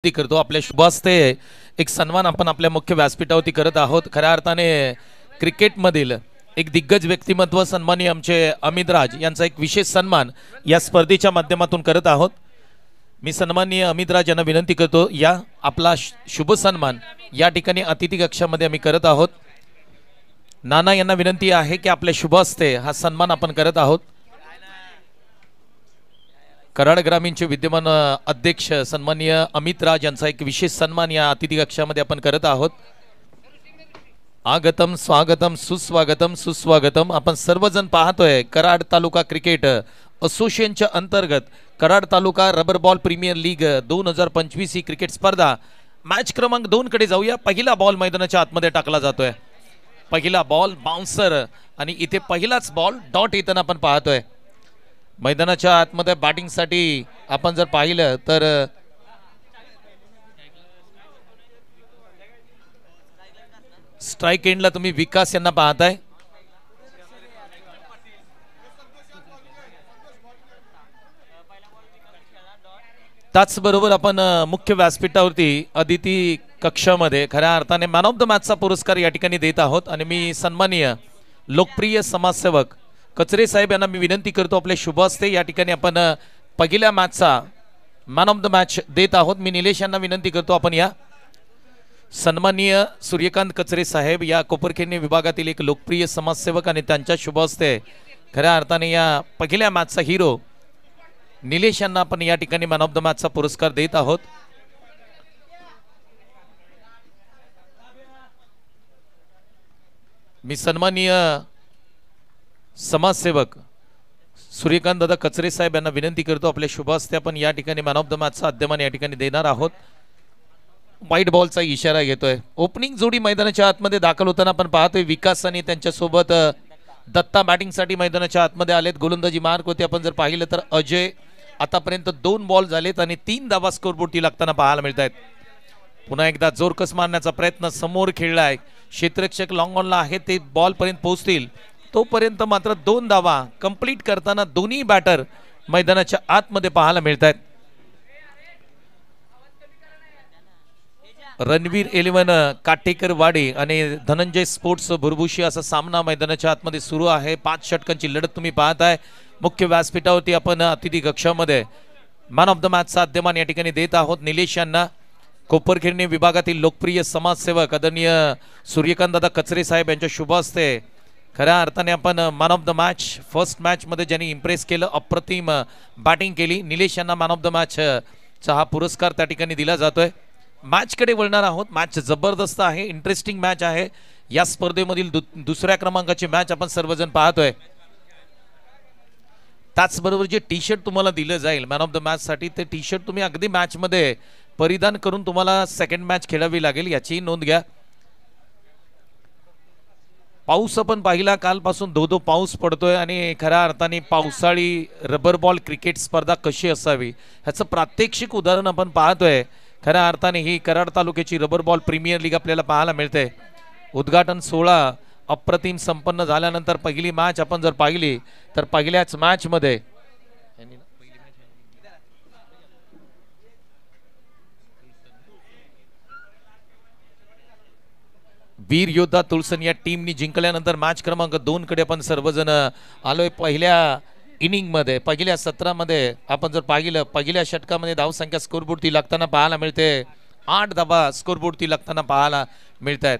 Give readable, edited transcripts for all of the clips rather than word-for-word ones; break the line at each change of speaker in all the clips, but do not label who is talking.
करतो आपल्या शुभ हस्ते एक सन्मान आपण आपल्या मुख्य व्यासपीठावरती करत आहोत। खऱ्या अर्थाने क्रिकेटमधील एक दिग्गज व्यक्तिमत्व सन्माननीय आमचे अमित राज यांचा एक विशेष सन्मान या स्पर्धेच्या माध्यमातून करत आहोत। मी सन्माननीय अमित राज यांना विनंती करतो या आपला शुभ सन्मान या ठिकाणी अतिथी कक्षामध्ये आम्ही करत आहोत। नाना यांना विनंती आहे की आपल्या शुभ हस्ते हा सन्मान आपण करत आहोत। कराड ग्रामीणचे विद्यमान अध्यक्ष सन्माननीय अमित राज यांचा एक विशेष सन्मान या अतिथी कक्षामध्ये आपण करत आहोत। आगतम स्वागतम सुस्वागतम सुस्वागतम। आपण सर्वजण पाहतोय कराड तालुका क्रिकेट असोसिएशनच्या अंतर्गत कराड तालुका रबर बॉल प्रीमियर लीग 2025 ही क्रिकेट स्पर्धा मॅच क्रमांक 2 कडे जाऊया। पहिला बॉल मैदानाच्या आतमध्ये टाकला जातोय। पहिला बॉल बाउन्सर आणि इथे पहिलाच बॉल डॉट येताना आपण पाहतोय। मैदानाच्या आतमध्ये बॅटिंगसाठी आपण जर पाहिलं तर स्ट्राइक एंडला तुम्ही विकास यांना पाहताय। त्याचबरोबर आपण मुख्य व्यासपीठावरती अतिथी कक्षामध्ये खऱ्या अर्थाने मॅन ऑफ द मॅचचा पुरस्कार या ठिकाणी देत आहोत आणि मी सन्माननीय लोकप्रिय समाजसेवक कचरे साहेब यांना मी विनंती करतो आपले शुभ हस्ते या ठिकाणी आपण पहिल्या मॅचचा मॅन ऑफ द मॅच देत आहोत। मी निलेश यांना विनंती करतो आपण या सन्माननीय सूर्यकांत कचरे साहेब या कोपरखेडणे विभागातील एक लोकप्रिय समाजसेवक आणि त्यांच्या शुभ हस्ते खऱ्या अर्थाने या पहिल्या मॅचचा हिरो निलेश यांना आपण या ठिकाणी मॅन ऑफ द मॅचचा पुरस्कार देत आहोत। मी सन्माननीय समाजसेवक सूर्यकांत दादा कचरे साहेब यांना विनंती करतो आपल्या शुभ हस्ते आपण या ठिकाणी मॅन ऑफ द मॅचचा अद्यमान या ठिकाणी देणार आहोत। व्हाईट बॉलचा इशारा घेतोय। ओपनिंग जोडी मैदानाच्या आतमध्ये दाखल होताना आपण पाहतोय विकास आणि त्यांच्यासोबत दत्ता बॅटिंगसाठी मैदानाच्या आतमध्ये आलेत। गोलंदाजी मार्क होते आपण जर पाहिलं तर अजय आतापर्यंत 2 बॉल झालेत आणि 3 धावा स्कोरबोर्डती लागताना पाहायला मिळत आहेत। पुन्हा एकदा जोरकस मारण्याचा प्रयत्न समोर खेळलाय क्षेत्ररक्षक लॉंग ऑनला आहे ते बॉल पर्यंत पोहोचतील तोपर्यंत मात्र 2 धावा कंप्लीट करताना दोन्ही बॅटर मैदानाच्या आतमध्ये पाहायला मिळत आहेत। रणवीर 11 काटेकर वाडी आणि धनंजय स्पोर्ट्स भुरभुशी असा सामना मैदानाच्या आतमध्ये सुरू आहे। 5 षटकांची लढत तुम्ही पाहताय। मुख्य व्यासपीठावरती आपण अतिथी कक्षामध्ये मॅन ऑफ द मॅचचा अद्यमान या ठिकाणी देत आहोत निलेश यांना। कोपरखेडणे विभागातील लोकप्रिय समाजसेवक आदरणीय सूर्यकांत दादा कचरे साहेब यांच्या शुभ हस्ते खऱ्या अर्थाने आपण man of the match first match मध्ये ज्यांनी इम्प्रेस केलं अप्रतिम बॅटिंग केली निलेश यांना मॅन ऑफ द मॅच चा हा पुरस्कार त्या ठिकाणी दिला जातोय। मॅच कडे वळणार आहोत। मॅच जबरदस्त आहे, इंटरेस्टिंग मॅच आहे। या स्पर्धेमधील दुसऱ्या क्रमांकाची मॅच आपण सर्वजण पाहतोय। त्याचबरोबर जे टी शर्ट तुम्हाला दिलं जाईल मॅन ऑफ द मॅच साठी ते टी शर्ट तुम्ही अगदी मॅच मध्ये परिधान करून तुम्हाला सेकंड मॅच खेळावी लागेल याची नोंद घ्या। पाऊस आपण पाहिला कालपासून धो पाऊस पडतोय आणि खऱ्या अर्थाने पावसाळी रबर बॉल क्रिकेट स्पर्धा कशी असावी ह्याचं प्रात्यक्षिक उदाहरण आपण पाहतोय। खऱ्या अर्थाने ही कराड तालुक्याची रबर बॉल प्रीमियर लीग आपल्याला पाहायला मिळते। उद्घाटन सोहळा अप्रतिम संपन्न झाल्यानंतर पहिली मॅच आपण जर पाहिली तर पहिल्याच मॅच मध्ये वीर योद्धा तुळसन या टीमनी जिंकल्यानंतर मॅच क्रमांक 2 कडे आपण सर्वजण आलोय। पहिल्या इनिंग मध्ये पहिल्या सत्रामध्ये आपण जर पाहिलं पहिल्या षटकामध्ये धावसंख्या स्कोरबोर्डती लागताना पाहायला मिळते 8 धावा स्कोरबोर्डती लागताना पाहायला मिळत आहेत।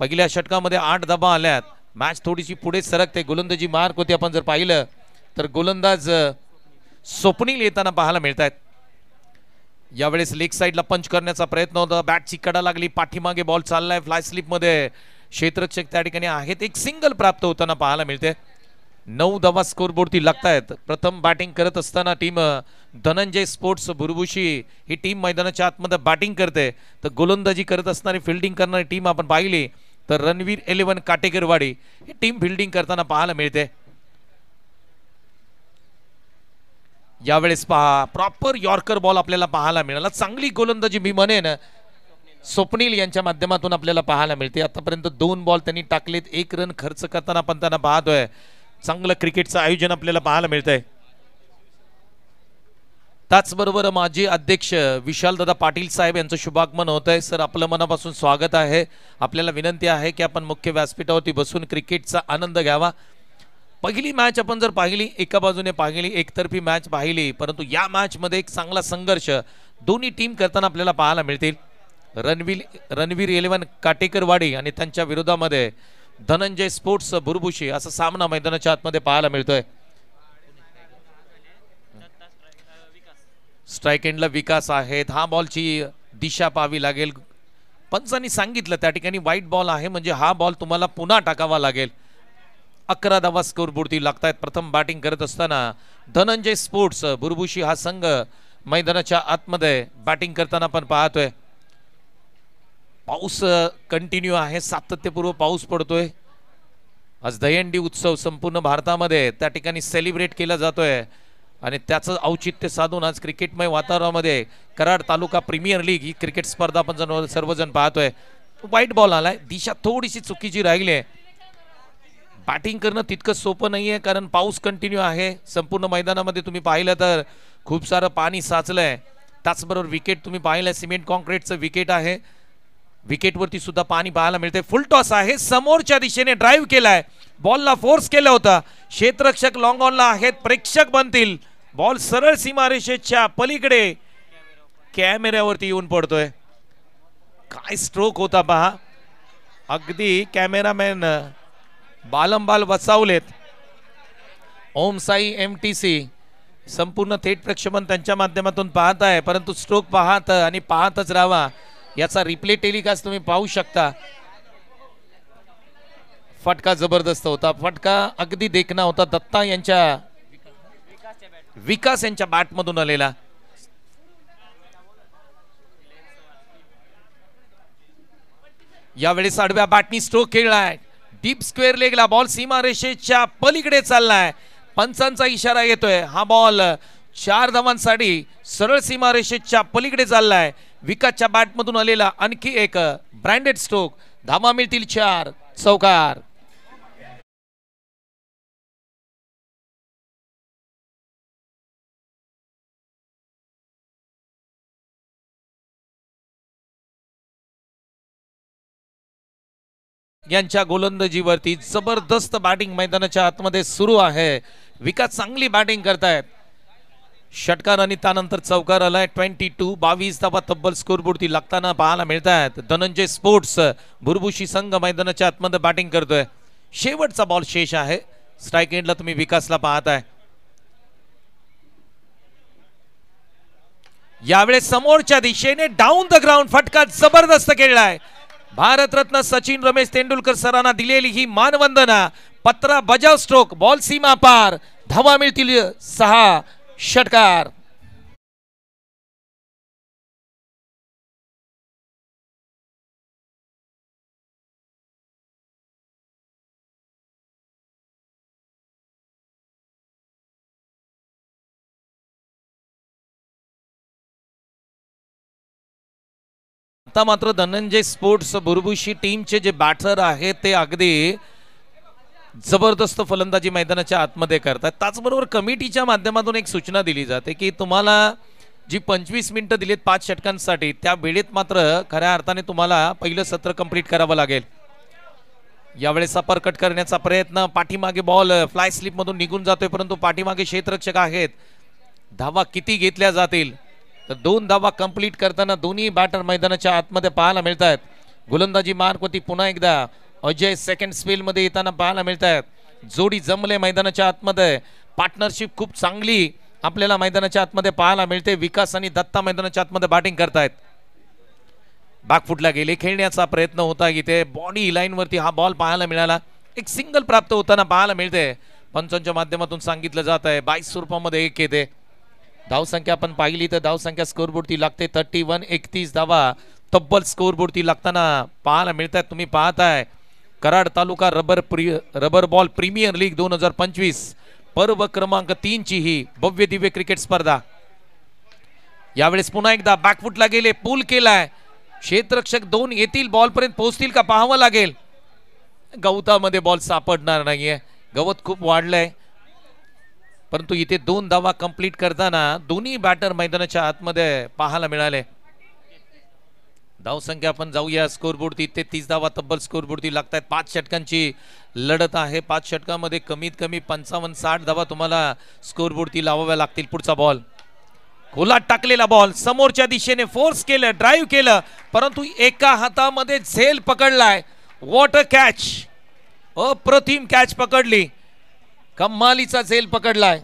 पहिल्या षटकामध्ये 8 धावा आल्यात। मॅच थोडीशी पुढे सरकते। गोलंदाजी मार्क होती आपण जर पाहिलं तर गोलंदाज स्वप्नील येताना पाहायला मिळतात। यावेळेस लेग साइडला पंच करण्याचा प्रयत्न होता, बॅटची कडा लागली, पाठीमागे बॉल चाललाय फ्लाय स्लिप मध्ये, क्षेत्ररक्षक त्या ठिकाणी आहेत, एक सिंगल प्राप्त होताना पाहायला मिळते. 9 धावा स्कोरबोर्डती लागतायत. प्रथम बॅटिंग करत असताना टीम धनंजय स्पोर्ट्स बुरबुशी ही टीम मैदानाच्या आतमध्ये बॅटिंग करते, तर गोलंदाजी करत असणारी फिल्डिंग करणारी टीम आपण पाहिली तर रणवीर 11 काटेकरवाडी ही टीम फिल्डिंग करताना पाहायला मिळते. यावेळेस पहा प्रॉपर यॉर्कर बॉल आपल्याला पाहायला मिळाला. चांगली गोलंदाजी मी म्हणेन स्वप्नील यांच्या माध्यमातून आपल्याला पाहायला मिळते. आतापर्यंत 2 बॉल त्यांनी टाकलेत, 1 रन खर्च करताना आपण त्यांना पाहतोय. चांगलं क्रिकेटचं आयोजन आपल्याला पाहायला मिळतंय. त्याचबरोबर माजी अध्यक्ष विशालदादा पाटील साहेब यांचं शुभागमन होत आहे. सर आपलं मनापासून स्वागत आहे. आपल्याला विनंती आहे की आपण मुख्य व्यासपीठावरती बसून क्रिकेटचा आनंद घ्यावा. पहिली मॅच आपण जर पाहिली, एका बाजूने पाहिली, एकतर्फी मॅच पाहिली, परंतु या मॅच मध्ये एक चांगला संघर्ष दोन्ही टीम करताना आपल्याला पाहायला मिळतील. रणवीर 11 काटेकरवाडी आणि त्यांच्या विरोधामध्ये धनंजय स्पोर्ट्स बुरबुशी असा सामना मैदानाच्या आतमध्ये पाहायला मिळतोय. स्ट्राइक एंडला विकास आहेत. हा बॉलची दिशा पाहावी लागेल. पंचांनी सांगितलं त्या ठिकाणी वाईट बॉल आहे, म्हणजे हा बॉल तुम्हाला पुन्हा टाकावा लागेल. 11 धावा स्कोरबोर्डती लागतायत. प्रथम बॅटिंग करत असताना धनंजय स्पोर्ट्स बुरबुशी हा संघ मैदानाच्या आतमध्ये बॅटिंग करताना आपण पाहतोय. पाऊस कंटिन्यू आहे, सातत्यपूर्व पाऊस पडतोय. आज दहीहंडी उत्सव संपूर्ण भारतामध्ये त्या ठिकाणी सेलिब्रेट केला जातोय आणि त्याचं औचित्य साधून आज क्रिकेटमय वातावरणामध्ये कराड तालुका प्रीमियर लीग ही क्रिकेट स्पर्धा आपण सर्वजण पाहतोय. वाईट बॉल आलाय, दिशा थोडीशी चुकीची राहिली आहे. बॅटिंग करणं तितकं सोपं नाहीये कारण पाऊस कंटिन्यू आहे. संपूर्ण मैदानामध्ये तुम्ही पाहिलं तर खूप सारं पाणी साचलंय. त्याचबरोबर विकेट तुम्ही पाहिलं, सिमेंट कॉन्क्रीटचं विकेट आहे. विकेटवरती सुद्धा पाणी पाहायला मिळते. फुल टॉस आहे, समोरच्या दिशेने ड्राईव्ह केलाय, बॉलला फोर्स केला होता. क्षेत्ररक्षक लॉंग ऑनला आहेत, प्रेक्षक बनतील. बॉल सरळ सीमारेषेच्या पलीकडे कॅमेऱ्यावरती येऊन पडतोय. काय स्ट्रोक होता पहा, अगदी कॅमेरामॅन बालंबाल वचावलेत. ओम साई MTC संपूर्ण थेट प्रक्षेपण त्यांच्या माध्यमातून पाहत आहे, परंतु स्ट्रोक पाहत आणि पाहतच राहावा. याचा रिप्ले टेलिकास्ट तुम्ही पाहू शकता. फटका जबरदस्त होता, फटका अगदी देखना होता. दत्ता यांच्या विकास यांच्या बॅट मधून आलेला. यावेळेस आडव्या बॅटनी स्ट्रोक खेळलाय, डीप स्क्वेअर लेगला बॉल सीमारेषेच्या पलीकडे चाललाय. पंचांचा इशारा येतोय. हा बॉल 4 धावांसाठी सरळ सीमारेषेच्या पलीकडे चाललाय. विकासच्या बॅट मधून आलेला आणखी एक ब्रँडेड स्ट्रोक. धावा मिळतील 4, चौकार. यांच्या गोलंदाजीवरती जबरदस्त बॅटिंग मैदानाच्या आतमध्ये सुरू आहे. विकास चांगली बॅटिंग करतायत. षटकार आणि त्यानंतर चौकार आलाय. 22 धावा तब्बल स्कोरबोर्डती लागताना पाहायला मिळत आहेत. धनंजय स्पोर्ट्स बुरबुशी संघ मैदानाच्या आतमध्ये बॅटिंग करतोय. शेवटचा बॉल शेष आहे. स्ट्राइक एंडला तुम्ही विकासला पाहताय. यावेळेस समोरच्या दिशेने डाऊन द ग्राउंड फटका जबरदस्त खेळलाय. भारतरत्न सचिन रमेश तेंडुलकर सरांना दिलेली ही मानवंदना. पत्रा बजाव स्ट्रोक, बॉल सीमा पार. धावा मिळतील 6, षटकार. आता मात्र धनंजय स्पोर्ट्स बुरबुशी टीमचे जे बॅटर आहेत ते अगदी जबरदस्त फलंदाजी मैदानाच्या आतमध्ये करतात. त्याचबरोबर कमिटीच्या माध्यमातून एक सूचना दिली जाते की तुम्हाला जी 25 मिनिटं दिलीत 5 षटकांसाठी, त्या वेळेत मात्र खऱ्या अर्थाने तुम्हाला पहिलं सत्र कंप्लीट करावं लागेल. यावेळेस अपरकट करण्याचा प्रयत्न, पाठीमागे बॉल फ्लाय स्लिप मधून निघून जातोय, परंतु पाठीमागे क्षेत्ररक्षक आहेत. धावा किती घेतल्या जातील तर 2 धावा कंप्लीट करताना दोन्ही बॅटर मैदानाच्या आतमध्ये पाहायला मिळत आहेत. गोलंदाजी मार्कवरती पुन्हा एकदा अजय सेकंड स्पेल मध्ये येताना पाहायला मिळत आहेत. जोडी जमले मैदानाच्या आतमध्ये. पार्टनरशिप खूप चांगली आपल्याला मैदानाच्या आतमध्ये पाहायला मिळते. विकास आणि दत्ता मैदानाच्या आतमध्ये बॅटिंग करतायत. बॅकफुटला गेले, खेळण्याचा प्रयत्न होता. इथे बॉडी लाईन वरती हा बॉल पाहायला मिळाला. एक सिंगल प्राप्त होताना पाहायला मिळते. पंचांच्या माध्यमातून सांगितलं जात आहे 22 स्वरूपामध्ये 1 येते. धावसंख्या आपण पाहिली तर धावसंख्या स्कोरबोर्डती लागते 31. 31 धावा तब्बल स्कोरबोर्डती लागताना पाहायला मिळतात. तुम्ही पाहताय कराड तालुका रबर बॉल प्रीमियर लीग 2025 पर्व क्रमांक 3 ची ही भव्य दिव्य क्रिकेट स्पर्धा. यावेळेस पुन्हा एकदा बॅकफुटला गेले, पूल केलाय. क्षेत्ररक्षक 2 येतील, बॉल पर्यंत पोहोचतील का पाहावं लागेल. गवतामध्ये बॉल सापडणार नाहीये, गवत खूप वाढलंय. परंतु इथे 2 धावा कंप्लीट करताना दोन्ही बॅटर मैदानाच्या आतमध्ये पाहायला मिळाले. धावसंख्या आपण जाऊया स्कोरबोर्डती 33 धावा तब्बल स्कोरबोर्डती लागतात. 5 षटकांची लढत आहे. 5 षटकामध्ये कमीत कमी 55-60 धावा तुम्हाला स्कोरबोर्डती लावाव्या लागतील. पुढचा बॉल खोलात टाकलेला बॉल समोरच्या दिशेने फोर्स केलं, ड्राईव्ह केलं, परंतु एका हातामध्ये झेल पकडलाय. वॉट अ कॅच, अप्रतिम कॅच पकडली, कमालीचा झेल पकडलाय.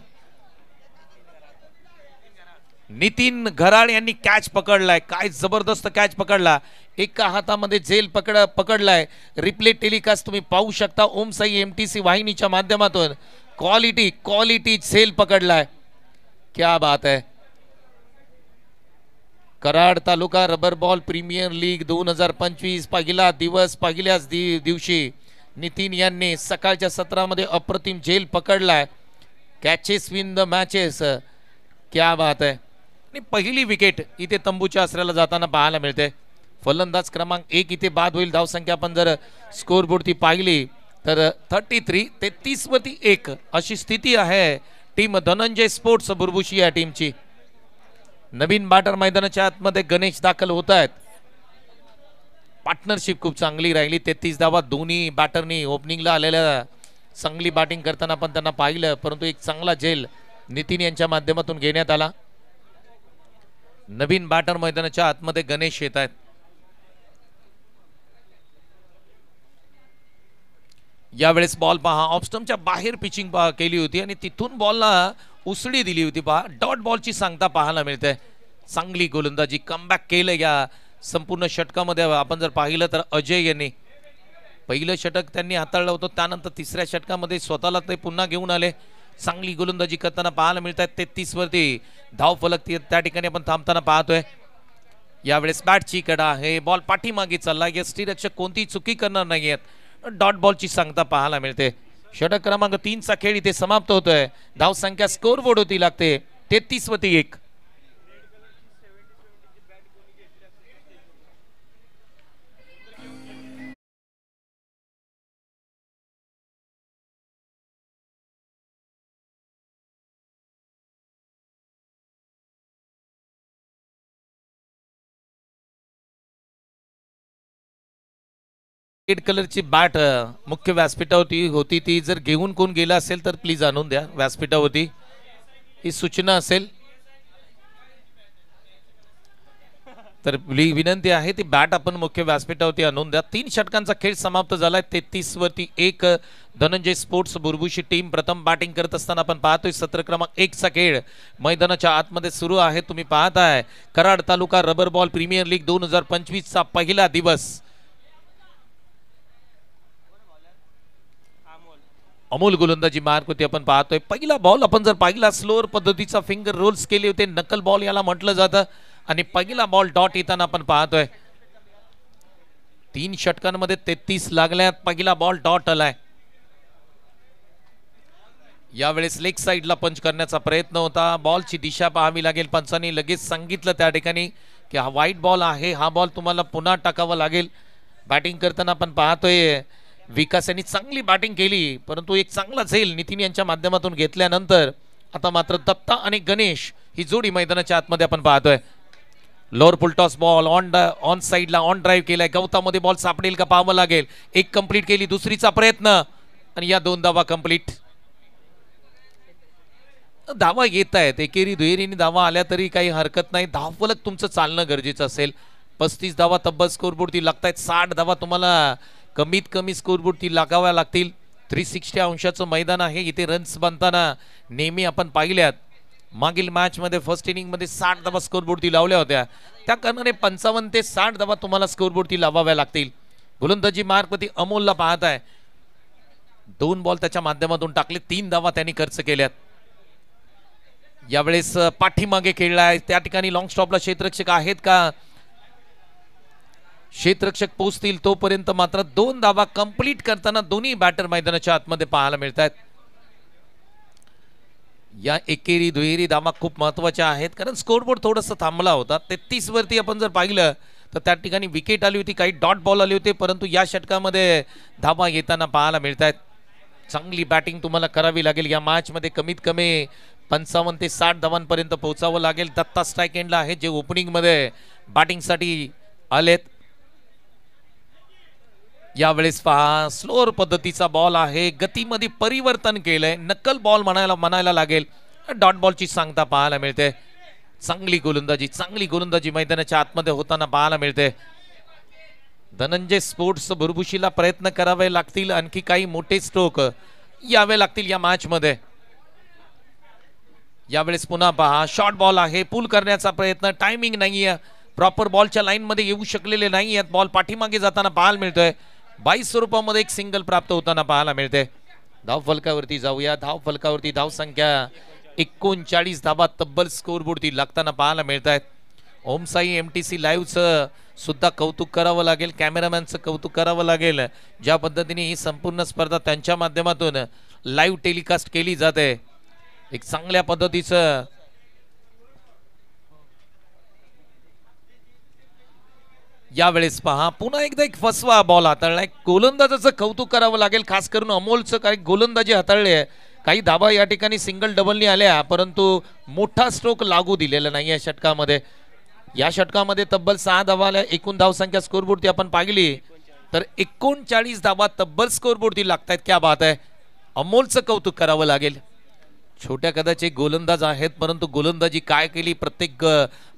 नितीन घराळ यांनी कॅच पकडलाय. काय जबरदस्त कॅच पकडला, एका हातामध्ये झेल पकडलाय. रिप्ले टेलिकास्ट तुम्ही पाहू शकता ओम साई MTC वाहिनीच्या माध्यमातून. क्वालिटी झेल पकडलाय. क्या बात है. कराड तालुका रबर बॉल प्रीमियर लीग 2025 पहिला दिवस. पहिल्याच दिवशी नितीन यांनी सकाळच्या सत्रामध्ये अप्रतिम झेल पकडलाय. Catches win the matches. क्या बात है. आणि पहिली विकेट इथे तंबूच्या आसऱ्याला जाताना पाहायला मिळते. फलंदाज क्रमांक 1 इथे बाद होईल. धावसंख्या आपण जर स्कोरबोर्डती पाहिली तर 33 वरती 1 अशी स्थिती आहे टीम धनंजय स्पोर्ट्स बुरबुशी या टीमची. नवीन बॅटर मैदानाच्या आतमध्ये गणेश दाखल होत आहेत. पार्टनरशिप खूप चांगली राहिली. 33 धावा दोन्ही बॅटरनी ओपनिंगला आलेल्या चांगली बॅटिंग करताना पण त्यांना पाहिलं, परंतु एक चांगला झेल नितीन यांच्या माध्यमातून घेण्यात आला. नवीन बॅटर मैदानाच्या आतमध्ये गणेश येत आहेत. यावेळेस बॉल पहा ऑफस्टम्पच्या बाहेर पिचिंग केली होती आणि तिथून बॉलला उसळी दिली होती. पहा डॉट बॉलची सांगता पाहायला मिळते. चांगली गोलंदाजी, कमबॅक केलं या संपूर्ण षटकामध्ये. आपण जर पाहिलं तर अजय यांनी पहिलं षटक त्यांनी हाताळलं होतं, त्यानंतर तिसऱ्या षटकामध्ये स्वतःला ते पुन्हा घेऊन आले. चांगली गोलंदाजी करताना पाहायला मिळतात. 33 वरती धाव फलक त्या ठिकाणी आपण थांबताना पाहतोय. यावेळेस बॅटची कडा आहे, बॉल पाठीमागे चालला. यष्टीरक्षक कोणतीही चुकी करणार नाहीयेत. डॉट बॉलची सांगता पाहायला मिळते. षटक क्रमांक 3 चा खेळ इथे समाप्त होतोय. धाव संख्या स्कोरबोर्ड होती लागते 33 वरती 1. रेड कलरची बॅट मुख्य व्यासपीठावरती होती. ती जर घेऊन कोण गेला असेल तर प्लीज आणून द्या. व्यासपीठावरती ही सूचना असेल तर विनंती आहे ती बॅट आपण मुख्य व्यासपीठावरती आणून द्या. 3 षटकांचा खेळ समाप्त झालाय. 33 वरती 1. धनंजय स्पोर्ट्स बुरबुशी टीम प्रथम बॅटिंग करत असताना आपण पाहतोय. सत्र क्रमांक 1 चा खेळ मैदानाच्या आतमध्ये सुरू आहे. तुम्ही पाहताय कराड तालुका रबर बॉल प्रीमियर लीग 2025 चा पहिला दिवस. अमोल गोलंदाजी मार्क होती आपण पाहतोय. पहिला बॉल आपण जर पाहिला स्लोअर पद्धतीचा फिंगर रोल्स केले होते. नकल बॉल याला म्हटलं जातं आणि पहिला बॉल डॉट येताना आपण पाहतोय. 3 षटकांमध्ये 33 लागल्यात. पहिला बॉल डॉट आलाय. यावेळेस लेग साइडला पंच करण्याचा प्रयत्न होता. बॉलची दिशा पाहावी लागेल. पंचांनी लगेच सांगितलं त्या ठिकाणी की हा व्हाईट बॉल आहे, हा बॉल तुम्हाला पुन्हा टाकावा लागेल. बॅटिंग करताना आपण पाहतोय विकास यांनी चांगली बॅटिंग केली, परंतु एक चांगला झेल नितीन यांच्या माध्यमातून घेतल्यानंतर आता मात्र दत्ता आणि गणेश ही जोडी मैदानाच्या आतमध्ये आपण पाहतोय. लोअर फुलटॉस बॉल ऑन साइडला ऑन ड्राईव्ह केलाय. गवतामध्ये बॉल सापडेल का पाहावं लागेल. एक कंप्लीट केली, दुसरीचा प्रयत्न आणि या 2 धावा कंप्लीट. धावा येत आहेत, एकेरी दुहेरीने धावा आल्या तरी काही हरकत नाही. धावफलक तुमचं चालणं गरजेचं असेल. 35 धावा तब्बल स्कोरबोर्डती लागतायत. 60 धावा तुम्हाला कमीत कमी स्कोरबोर्डती लागाव्या लागतील. 360 अंशाचं मैदान आहे. इथे रन्स बनताना नेहमी आपण पाहिल्यात मागील मॅच मध्ये फर्स्ट इनिंग मध्ये 60 धावा स्कोरबोर्डती लावल्या होत्या, त्या कारणाने 55 ते 60 धावा तुम्हाला स्कोरबोर्डती लावाव्या लागतील. गोलंदाजी मार्कवरती अमोलला पाहत आहे, 2 बॉल त्याच्या माध्यमातून टाकले, 3 धावा त्यांनी खर्च केल्यात. यावेळेस पाठीमागे खेळलाय, त्या ठिकाणी लॉंग स्टॉपला क्षेत्ररक्षक आहेत का, क्षेत्ररक्षक पोहोचतील तोपर्यंत मात्र 2 धावा कंप्लीट करताना दोन्ही बॅटर मैदानाच्या आतमध्ये पाहायला मिळत आहेत. या एकेरी दुहेरी धावा खूप महत्वाच्या आहेत, कारण स्कोरबोर्ड थोडंसं थांबला होता. 33 वरती आपण जर पाहिलं तर त्या ठिकाणी विकेट आली होती, काही डॉट बॉल आले होते, परंतु या षटकामध्ये धावा येताना पाहायला मिळत आहेत. चांगली बॅटिंग तुम्हाला करावी लागेल या मॅच मध्ये, कमीत कमी 55 ते 60 धावांपर्यंत पोहोचावं लागेल. दत्ता स्ट्राईक एंडला आहे, जे ओपनिंग मध्ये बॅटिंगसाठी आलेत. यावेळेस पहा स्लोअर पद्धतीचा बॉल आहे, गतीमध्ये परिवर्तन केलंय, नकल बॉल म्हणायला लागेल. डॉट बॉलची सांगता पाहायला मिळते. चांगली गोलंदाजी मैदानाच्या आतमध्ये होताना पाहायला मिळते. धनंजय स्पोर्ट्स भुरभुशीला प्रयत्न करावे लागतील, आणखी काही मोठे स्ट्रोक यावे लागतील या मॅच मध्ये. यावेळेस पुन्हा पहा शॉर्ट बॉल आहे, पुल करण्याचा प्रयत्न, टायमिंग नाहीये, प्रॉपर बॉलच्या लाईन मध्ये येऊ शकलेले नाही आहेत. बॉल पाठीमागे जाताना पाहायला मिळतोय. 22 स्वरूपामध्ये एक सिंगल प्राप्त होताना पाहायला मिळते. धाव फलकावरती जाऊया. धाव फलकावरती धाव संख्या 39 धावा तब्बल स्कोरबोर्डती लागताना पाहायला मिळत आहेत. ओमसाई MTC लाईव्हचं सुद्धा कौतुक करावं लागेल, कॅमेरामॅनचं कौतुक करावं लागेल, ज्या पद्धतीने ही संपूर्ण स्पर्धा त्यांच्या माध्यमातून लाईव्ह टेलिकास्ट केली जाते. एक चांगल्या पद्धतीचं यावेळेस पहा पुन्हा एकदा एक फसवा बॉल हाताळलाय. गोलंदाजाचं कौतुक करावं लागेल, खास करून अमोलचं. काही गोलंदाजी हाताळली आहे, काही धाबा या ठिकाणी सिंगल डबलनी आल्या, परंतु मोठा स्ट्रोक लागू दिलेला नाही या षटकामध्ये. या षटकामध्ये तब्बल 6 धावा आल्या. एकूण धाव संख्या स्कोरबोर्डती आपण पाहिली तर 39 धावा तब्बल स्कोरबोर्डती लागतायत. क्या बात आहे, अमोलचं कौतुक करावं लागेल. छोट्या कदाचे गोलंदाज आहेत, परंतु गोलंदाजी काय केली, प्रत्येक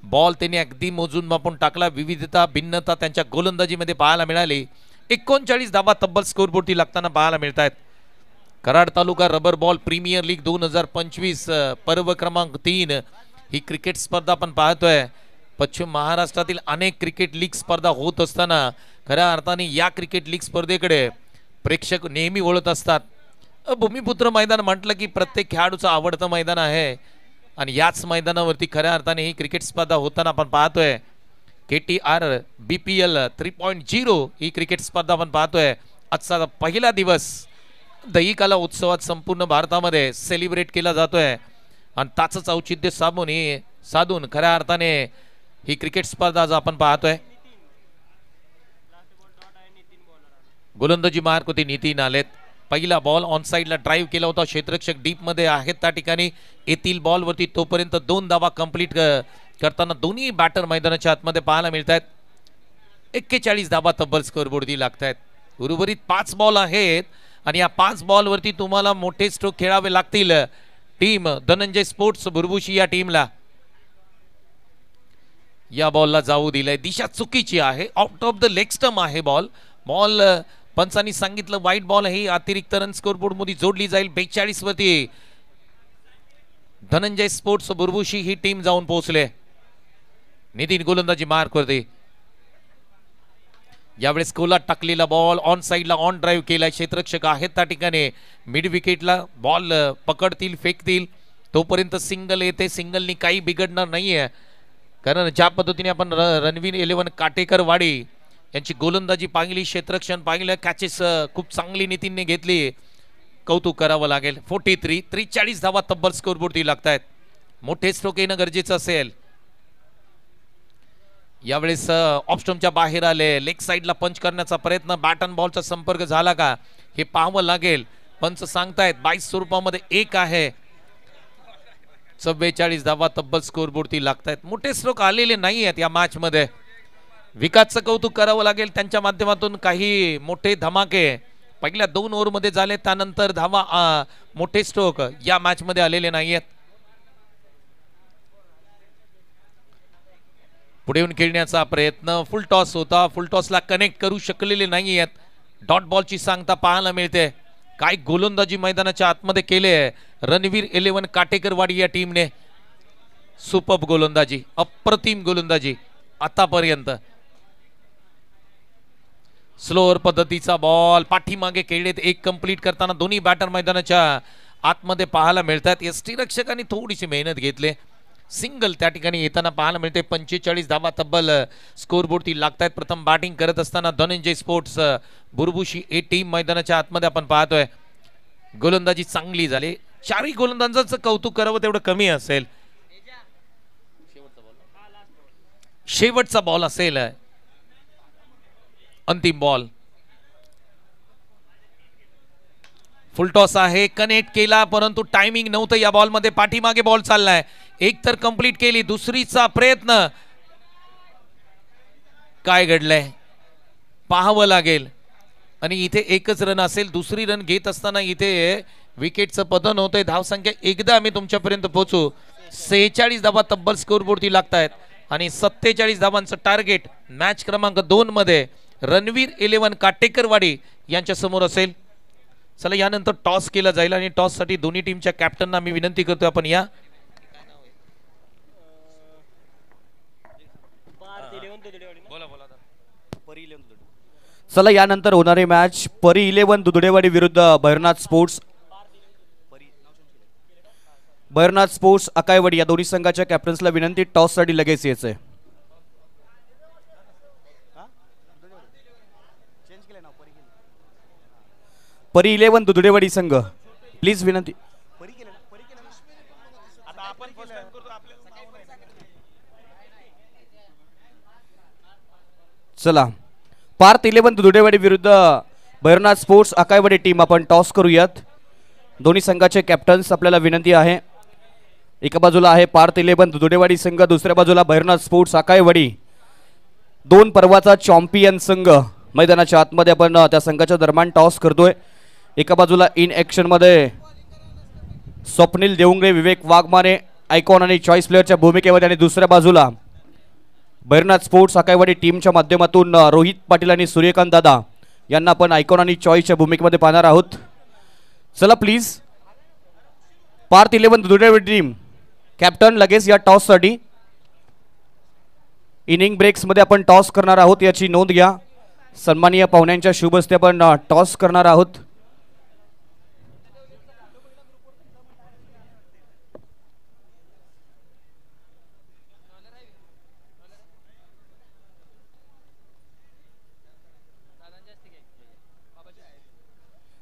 बॉल त्यांनी अगदी मोजून मापून टाकला. विविधता भिन्नता त्यांच्या गोलंदाजीमध्ये पाहायला मिळाली. 39 धावा तब्बल स्कोरबोर्डती लागताना पाहायला मिळत आहेत. कराड तालुका रबर बॉल प्रीमियर लीग 2025 पर्व क्रमांक 3 ही क्रिकेट स्पर्धा आपण पाहतोय. पश्चिम महाराष्ट्रातील अनेक क्रिकेट लीग स्पर्धा होत असताना खऱ्या अर्थाने या क्रिकेट लीग स्पर्धेकडे प्रेक्षक नेहमी वळत असतात. भूमिपुत्र मैदान म्हटलं की प्रत्येक खेळाडूचं आवडतं मैदान आहे, आणि याच मैदानावरती खऱ्या अर्थाने ही क्रिकेट स्पर्धा होताना आपण पाहतोय. KTR BPL 3.0 ही क्रिकेट स्पर्धा आपण पाहतोय. आजचा पहिला दिवस दहीकाला उत्सवात संपूर्ण भारतामध्ये सेलिब्रेट केला जातोय, आणि त्याचंच औचित्य साधून खऱ्या अर्थाने ही क्रिकेट स्पर्धा आज आपण पाहतोय. गोलंदाजी मार्क होती नितीन आलेत. पहिला बॉल ऑन साइडला ड्राईव्ह केला होता, क्षेत्ररक्षक डीप मध्ये आहेत त्या ठिकाणी येथील बॉलवरती. तोपर्यंत 2 धावा कंप्लीट करताना दोन्ही बॅटर मैदानाच्या आतमध्ये पाहायला मिळत आहेत. 41 धावा तब्बल स्कोरबोर्डती लागत आहेत. उर्वरित 5 बॉल आहेत, आणि या 5 बॉलवरती तुम्हाला मोठे स्ट्रोक खेळावे लागतील टीम धनंजय स्पोर्ट्स भुरभुशी या टीमला. या बॉलला जाऊ दिलंय, दिशा चुकीची आहे, out of the leg stump आहे बॉल. पंचांनी सांगितलं वाईट बॉल ही अतिरिक्त रन स्कोरबोर्ड मध्ये जोडली जाईल. 42 वरती धनंजय स्पोर्ट्स भुरभुशी ही टीम जाऊन पोहोचले. नितीन गोलंदाजी मार्क वरती. यावेळेस कोलात टाकलेला बॉल ऑन साइडला ऑन ड्राईव्ह केला. क्षेत्ररक्षक आहेत त्या ठिकाणी मिड विकेटला. बॉल पकडतील, फेकतील, तोपर्यंत सिंगल येते. सिंगलनी काही बिघडणार नाहीये, कारण ज्या पद्धतीने आपण रणवीर 11 काटेकर वाडी यांची गोलंदाजी पाहिली, क्षेत्ररक्षण पाहिलं, कॅचेस खूप चांगली नितीनने घेतली, कौतुक करावं लागेल. 43 धावा तब्बल स्कोरबोर्डती लागतायत. मोठे स्ट्रोक येणं गरजेचं असेल. यावेळेस ऑफस्टंपच्या बाहेर आले, लेग साइडला पंच करण्याचा प्रयत्न, बॅट अँड बॉलचा संपर्क झाला का हे पाहावं लागेल. पंच सांगतायत 22 स्वरूपामध्ये 1 आहे. 44 धावा तब्बल स्कोरबोर्डती लागतायत. मोठे स्ट्रोक आलेले नाही आहेत या मॅच मध्ये. विकासचं कौतुक करावं लागेल, त्यांच्या माध्यमातून काही मोठे धमाके पहिल्या 2 ओव्हरमध्ये झाले, त्यानंतर धावा मोठे स्ट्रोक या मॅच मध्ये आलेले नाहीयेत. पुढे येऊन खेळण्याचा प्रयत्न, फुल टॉस होता, फुल टॉसला कनेक्ट करू शकलेले नाहीयेत. डॉट बॉलची सांगता पाहायला मिळते. काय गोलंदाजी मैदानाच्या आतमध्ये केले रणवीर 11 काटेकरवाडी या टीमने. सुपर्ब गोलंदाजी, अप्रतिम गोलंदाजी आतापर्यंत. स्लोअर पद्धतीचा बॉल पाठीमागे खेळलेत, एक कंप्लीट करताना दोन्ही बॅटर मैदानाच्या आतमध्ये पाहायला मिळतात. एसटी रक्षकांनी थोडीशी मेहनत घेतली, सिंगल त्या ठिकाणी येताना पाहायला मिळते. 45 धावा तब्बल स्कोरबोर्डती लागतायत. प्रथम बॅटिंग करत असताना धनंजय स्पोर्ट्स बुरबुशी ए टीम मैदानाच्या आतमध्ये आपण पाहतोय. गोलंदाजी चांगली झाली, चारही गोलंदाजांचं कौतुक करावं तेवढं कमी असेल. शेवटचा बॉल असेल, अंतिम बॉल. फुलटॉस आहे, कनेक्ट केला परंतु टायमिंग नव्हतं या बॉल मध्ये. पाठीमागे बॉल चाललाय, एक तर कंप्लीट केली, दुसरीचा प्रयत्न. काय घडलंय पाहावं लागेल. आणि इथे एकच रन असेल, दुसरी रन घेत असताना इथे विकेटचं पतन होतंय. धावसंख्या एकदा आम्ही तुमच्यापर्यंत पोहोचू. 46 धावा तब्बल स्कोरबोर्डती लागतायत आणि 47 धावांचं टार्गेट मॅच क्रमांक 2 मध्ये रणवीर 11 काटेकरवाडी यांच्या समोर असेल. चला यानंतर टॉस केला जाईल आणि टॉस साठी दोन्ही टीमच्या कॅप्टनना मी विनंती करतोय आपण या.
चला यानंतर होणारी मॅच परी 11 दुधडेवाडी विरुद्ध भैरनाथ स्पोर्ट्स अकायवाडी या दोन्ही संघाच्या कॅप्टन्सला विनंती टॉस साठी लगेच यायचंय. परी 11 दुधडेवाडी संघ प्लीज विनंती. चला पार्थ 11 दुधडेवाडी विरुद्ध भैरनाथ स्पोर्ट्स अकायवाडी टीम आपण टॉस करूयात. दोन्ही संघाचे कॅप्टन्स आपल्याला विनंती आहे. एका बाजूला आहे पार्थ 11 दुधडेवाडी संघ, दुसऱ्या बाजूला भैरनाथ स्पोर्ट्स अकायवाडी. 2 पर्वाचा चॅम्पियन संघ मैदानाच्या आतमध्ये आपण त्या संघाच्या दरम्यान टॉस करतोय. एका बाजूला इन ॲक्शन मध्ये स्वप्नील देवंगरे, विवेक वाघमारे आयकॉन आणि चॉईस प्लेअरच्या भूमिकेमध्ये, आणि दुसऱ्या बाजूला भैरनाथ स्पोर्ट्स अकायवाडी टीमच्या माध्यमातून रोहित पाटील आणि सूर्यकांत दादा यांना आपण आयकॉन आणि चॉईसच्या भूमिकेमध्ये पाहणार आहोत. चला प्लीज पार्थ 11 दुधडेवाडी टीम कॅप्टन लगेच या टॉस साठी. इनिंग ब्रेक्स मध्ये आपण टॉस करणार आहोत याची नोंद घ्या. सन्माननीय पाहुण्यांच्या शुभ हस्ते आपण टॉस करणार आहोत.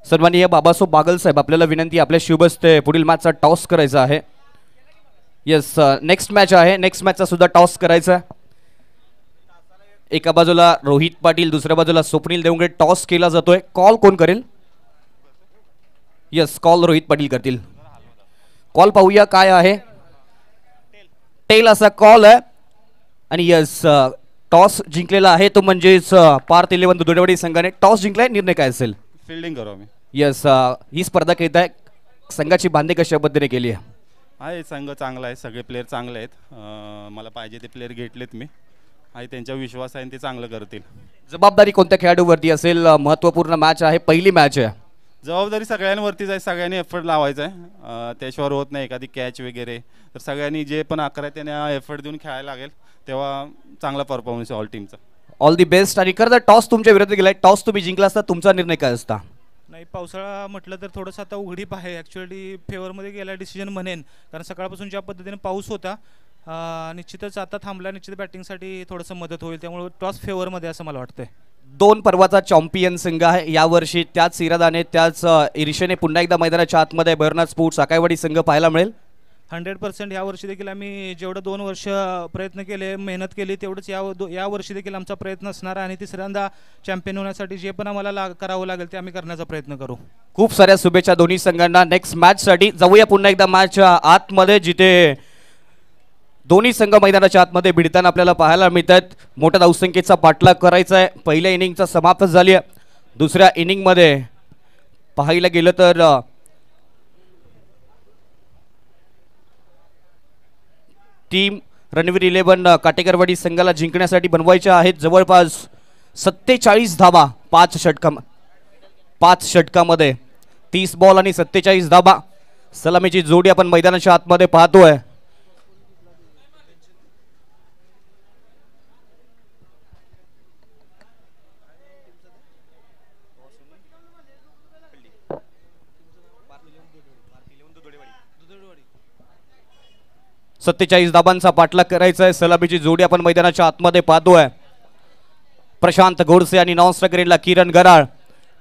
सन्माननीय बाबासो बागल साहेब आपल्याला विनंती, आपल्या शुभ हस्ते पुढील मॅचचा टॉस करायचा आहे. येस नेक्स्ट मॅच आहे, नेक्स्ट मॅचचा सुद्धा टॉस करायचा आहे. एका बाजूला रोहित पाटील, दुसऱ्या बाजूला स्वप्नील देवंगरे. टॉस केला जातोय, कॉल कोण करेल? येस कॉल रोहित पाटील करतील. कॉल पाहूया काय आहे. टेल असा कॉल आहे आणि येस टॉस जिंकलेला आहे तो म्हणजेच पार्थ 11 दुधडेवाडी संघाने टॉस जिंकलाय. निर्णय काय असेल?
फिल्डिंग करू आम्ही.
येस ही स्पर्धा खेळत आहे, संघाची बांधणी कशा पद्धतीने केली
आहे? संघ चांगला आहे, सगळे प्लेयर चांगले आहेत. मला पाहिजे ते प्लेयर घेतलेत मी, आणि त्यांच्या विश्वास आहे ते चांगलं करतील.
जबाबदारी कोणत्या खेळाडूवरती असेल? महत्त्वपूर्ण मॅच आहे, पहिली मॅच आहे.
जबाबदारी सगळ्यांवरतीच आहे, सगळ्यांनी एफर्ट लावायचा आहे. त्याशिवाय होत नाही एखादी कॅच वगैरे, तर सगळ्यांनी जे पण 11 आहे त्यांना एफर्ट देऊन खेळायला लागेल, तेव्हा चांगला परफॉर्मन्स आहे ऑल टीमचा.
All the best. आणि खरं तर टॉस तुमच्या विरुद्ध गेलाय, टॉस तुम्ही जिंकला असता, तुमचा निर्णय काय असता?
नाही, पावसाळा म्हटलं तर थोडंसं आता उघडीप आहे. ॲक्च्युअली फेवरमध्ये गेला डिसिजन म्हणेन, कारण सकाळपासून ज्या पद्धतीने पाऊस होता निश्चितच आता थांबला, निश्चित बॅटिंगसाठी थोडंसं मदत होईल, त्यामुळे टॉस फेवरमध्ये असं मला वाटतंय.
2 पर्वाचा चॅम्पियन संघ आहे यावर्षी. त्याच इरादाने त्याच ईर्षेने पुन्हा एकदा मैदानाच्या आतमध्ये भैरनाथ स्पोर्ट्स अकायवाडी संघ पाहायला मिळेल.
100% या वर्षी देखील आम्ही जेवढं 2 वर्ष प्रयत्न केले, मेहनत केली, तेवढंच या वर्षी देखील आमचा प्रयत्न असणार आणि तिसऱ्यांदा चॅम्पियन होण्यासाठी जे पण आम्हाला करावं लागेल ते आम्ही करण्याचा प्रयत्न करू.
खूप साऱ्या शुभेच्छा दोन्ही संघांना नेक्स्ट मॅचसाठी. जाऊया पुन्हा एकदा मॅच आतमध्ये, जिथे दोन्ही संघ मैदानाच्या आतमध्ये भिडताना आपल्याला पाहायला मिळतात. मोठ्या धावसंख्येचा पाठलाग करायचा आहे. पहिल्या इनिंगचा समाप्त झाली आहे. दुसऱ्या इनिंगमध्ये पाहायला गेलं तर टीम रणवीर 11 काटेकरवाडी संघाला जिंकण्यासाठी बनवायच्या आहेत जवळपास 47 धावा 5 षटकामध्ये. 30 बॉल आणि 47 धावा. सलामीची जोडी आपण मैदानाच्या आतमध्ये पाहतोय. 47 धाबांचा पाठलाग करायचा आहे. सलामीची जोडी आपण मैदानाच्या आतमध्ये पाहतोय. प्रशांत गोडसे आणि नॉन स्ट्रायकरला किरण गराळ,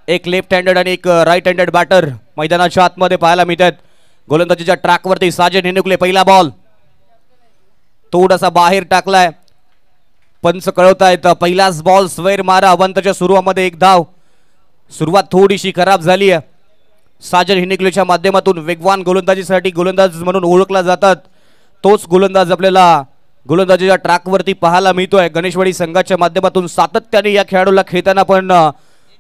एक लेफ्ट हँडेड आणि एक राईट हँडेड बॅटर मैदानाच्या आतमध्ये पाहायला मिळतात. गोलंदाजीच्या ट्रॅकवरती साजन हिनुकले, पहिला बॉल थोडासा बाहेर टाकलाय. पंच कळवतायत पहिलाच बॉल स्वेर मारा. अवंतच्या सुरुवामध्ये एक धाव. सुरुवात थोडीशी खराब झाली आहे. साजन हिनिकलेच्या माध्यमातून वेगवान गोलंदाजीसाठी गोलंदाज म्हणून ओळखला जातात तोच गोलंदाज आपल्याला गोलंदाजीच्या ट्रॅकवरती पाहायला मिळतोय. गणेशवाडी संघाच्या माध्यमातून सातत्याने या खेळाडूला खेळताना पण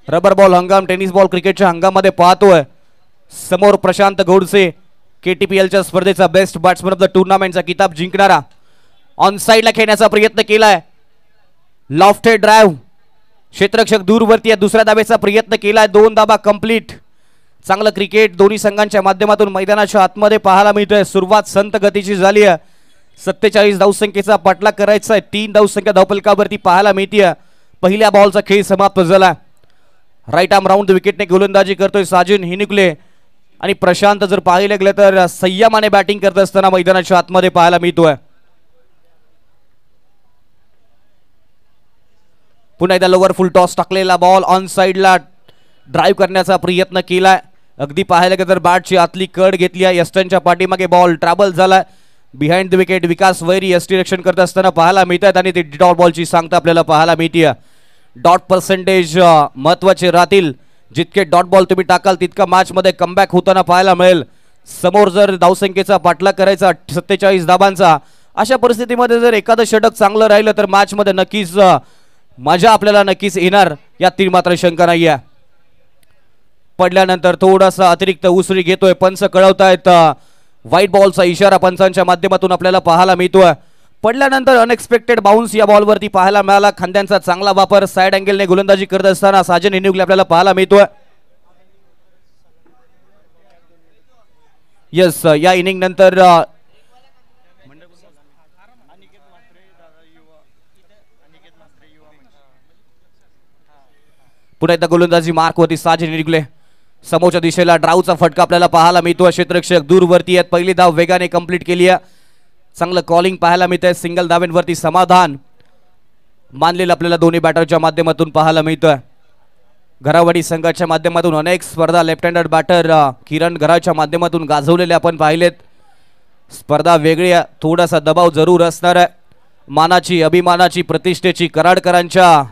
रबर बॉल हंगाम, टेनिस बॉल क्रिकेटच्या हंगामामध्ये पाहतोय. समोर प्रशांत गोडसे, KTPLच्या स्पर्धेचा बेस्ट बॅट्समन ऑफ द टुर्नामेंटचा किताब जिंकणारा, ऑन साइडला खेळण्याचा प्रयत्न केलाय. लॉफ्टेड ड्राइव्ह, क्षेत्ररक्षक दूरवरती दुसऱ्या धावेचा प्रयत्न केलाय. 2 धाबा कंप्लीट. चांगलं क्रिकेट दोन्ही संघांच्या माध्यमातून मैदानाच्या आतमध्ये पाहायला मिळतोय. सुरुवात संत गतीची झाली आहे. 47 धावसंख्येचा पाठलाग करायचा आहे. 3 धावसंख्या धावफलकावरती पाहायला मिळते. पहिल्या बॉलचा खेळ समाप्त झाला. राईट आर्म राऊंड विकेटने गोलंदाजी करतोय साजिन हिनुकले आणि प्रशांत जर पाहायला गेलं तर संयमाने बॅटिंग करत असताना मैदानाच्या आतमध्ये पाहायला मिळतोय. पुन्हा एकदा लोवर फुल टॉस टाकलेला बॉल ऑन साइडला ड्राईव्ह करण्याचा प्रयत्न केलाय. अगदी पाहायला गेलं तर बॅटची आतली कड घेतली आहे. यस्टनच्या पाठीमागे बॉल ट्रॅव्हल झालाय. बिहाइंड द विकेट विकास वैरी यष्टी रक्षण करत असताना पाहायला मिळतात आणि ते डॉट बॉलची सांगता आपल्याला पाहायला मिळते. डॉट पर्सेंटेज महत्वाचे राहतील. जितके डॉट बॉल तुम्ही टाकाल तितका मॅच मध्ये कमबॅक होताना पाहायला मिळेल. समोर जर धावसंख्येचा पाठलाग करायचा 47 धाबांचा, अशा परिस्थितीमध्ये जर एखादं षटक चांगलं राहिलं तर मॅच मध्ये नक्कीच मजा आपल्याला नक्कीच येणार, यात मात्र शंका नाही आहे. पडल्यानंतर थोडासा अतिरिक्त उसळी घेतोय. पंच कळवतायत व्हाईट बॉलचा इशारा पंचांच्या माध्यमातून आपल्याला पाहायला मिळतोय. पडल्यानंतर अनएक्सपेक्टेड बाउन्स या बॉलवरती पाहायला मिळाला. खांद्यांचा चांगला वापर साइड अँगलने गोलंदाजी करत असताना साजन हिनुकले आपल्याला पाहायला मिळतोय. यस, या इनिंग नंतर पुन्हा एकदा गोलंदाजी मार्कवरती साजन हिनुकले. समोरच्या दिशेला ड्रावचा फटका आपल्याला पाहायला मिळतोय. क्षेत्ररक्षक दूरवरती आहेत. पहिली धाव वेगाने कंप्लीट केली आहे. चांगलं कॉलिंग पाहायला मिळतंय. सिंगल धावेंवरती समाधान मानलेलं आपल्याला दोन्ही बॅटरच्या माध्यमातून पाहायला मिळतोय. घरावाडी संघाच्या माध्यमातून अनेक स्पर्धा लेफ्ट हँडेड बॅटर किरण घराच्या माध्यमातून गाजवलेले आपण पाहिलेत. स्पर्धा वेगळी, थोडासा दबाव जरूर असणार आहे. मानाची, अभिमानाची, प्रतिष्ठेची, कराडकरांच्या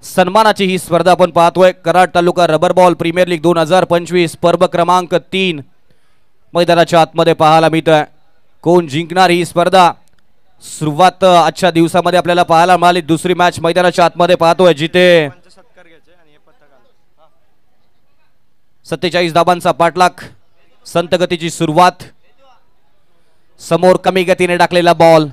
सन्मानाची ही स्पर्धा आपण पाहतोय. कराड तालुका रबर बॉल प्रीमियर लीग 2025 पर्व क्रमांक 3 मैदानाच्या आतमध्ये पाहायला मिळतोय. कोण जिंकणार ही स्पर्धा? सुरुवात आजच्या दिवसामध्ये आपल्याला पाहायला मिळाली. दुसरी मॅच मैदानाच्या आतमध्ये पाहतोय जिथे 47 धाबांचा पाठलाग, संत गतीची सुरुवात. समोर कमी गतीने टाकलेला बॉल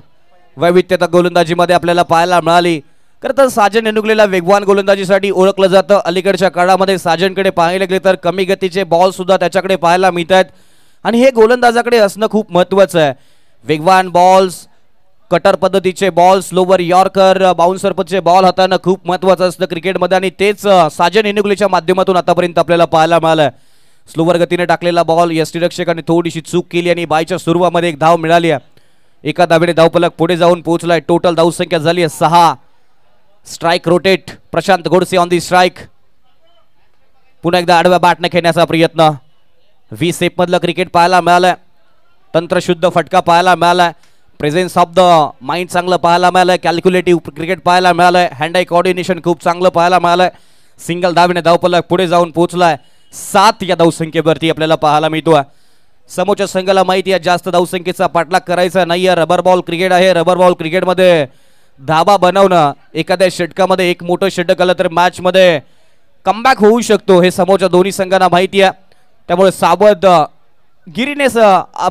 वैविध्यता गोलंदाजीमध्ये आपल्याला पाहायला मिळाली. खरं तर साजन हिनुकलेला वेगवान गोलंदाजीसाठी ओळखलं जातं. अलीकडच्या काळामध्ये साजनकडे पाहायला गेले तर कमी गतीचे बॉल सुद्धा त्याच्याकडे पाहायला मिळतात आणि हे गोलंदाजाकडे असणं खूप महत्त्वाचं आहे. वेगवान बॉल्स, कटर पद्धतीचे बॉल, स्लोवर यॉर्कर, बाउन्सर पद्धतीचे बॉल हाताळणं खूप महत्त्वाचं असतं क्रिकेटमध्ये आणि तेच साजन हिनुकलेच्या माध्यमातून आतापर्यंत आपल्याला पाहायला मिळालं. स्लोवर गतीने टाकलेला बॉल यष्टीरक्षकाने थोडीशी चूक केली आणि बायच्या सुरुवामध्ये एक धाव मिळाली आहे. एका धावेने धावफलक पुढे जाऊन पोहोचलाय. टोटल धावसंख्या झाली आहे 6. Strike rotate, Prashant Godse on the strike. पुन्हा एकदा आडव्या बॅटने खेळण्याचा प्रयत्न. 20 सेप मधलं क्रिकेट पाहायला मिळालंय. तंत्रशुद्ध फटका पाहायला मिळालाय. प्रेझेन्स ऑफ द माइंड चांगलं पाहायला मिळालंय. कॅल्क्युलेटिव्ह क्रिकेट पाहायला मिळालंय. हँड आय कोऑर्डिनेशन खूप चांगलं पाहायला मिळालंय. सिंगल धावेने धावफलक पुढे जाऊन पोहोचलाय. 7 या धावसंख्येवरती आपल्याला पाहायला मिळतोय. समोरच्या संघाला माहिती आहे जास्त धावसंख्येचा पाठलाग करायचा नाहीये. रबर बॉल क्रिकेट आहे. रबर बॉल क्रिकेटमध्ये धाबा बनवणं, एखाद्या षटकामध्ये एक मोठं षटक आलं तर मॅच मध्ये कमबॅक होऊ शकतो हे समोरच्या दोन्ही संघांना माहिती आहे. त्यामुळे सावध गिरीनेच